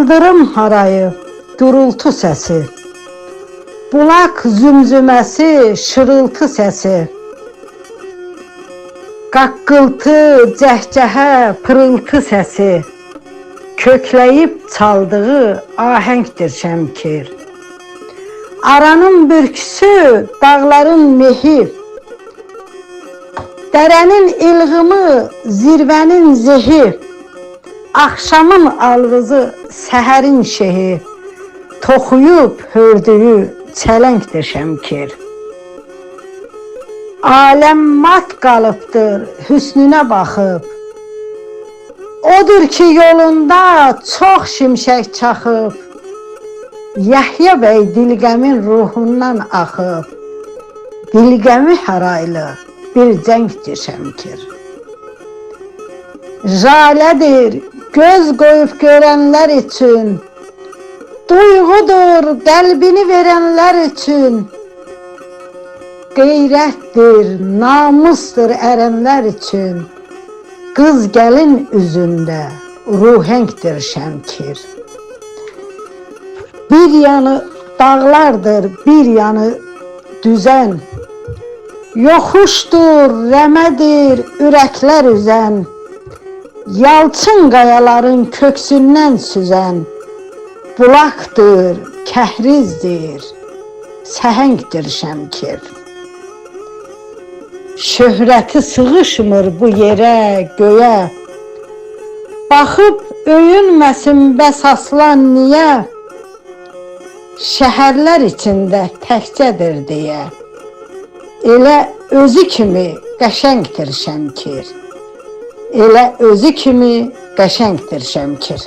Yıldırım harayı, gürültü səsi, bulaq zümzüməsi, şırıltı səsi, qaqqıltı, cəhcəhə, pırıltı səsi, kökləyib çaldığı ahəngdir şəmkir. Aranın bürküsü, dağların mehi, dərənin ilğımı, zirvənin zehi, axşamın alvızı, səhərin şehi, toxuyub hördüyü çələngdir şəmkir. Aləm mat qalıbdır, hüsnünə baxıb, odur ki yolunda çox şimşək çaxıb, Yəhya bəy dilgəmin ruhundan axıb, dilgəmi haraylı bir cəngdir şəmkir. Jalədir göz qoyub görənlər üçün, duyğudur qəlbini verənlər üçün, qeyrətdir, namusdur ərənlər üçün, qız gəlin üzündə ruhəngdir şəmkir. Bir yanı dağlardır, bir yanı düzən, yoxuşdur, rəmədir, ürəklər üzən, yalçın qayaların köksündən süzən, bulaqdır, kəhrizdir, səhəngdir şəmkir. Şöhrəti sığışmır bu yerə, göyə, baxıb öyünməsin bəs aslan niyə, şəhərlər içində təkcədir deyə, elə özü kimi qəşəngdir şəmkir. Elə özü kimi qəşəngdir şəmkir.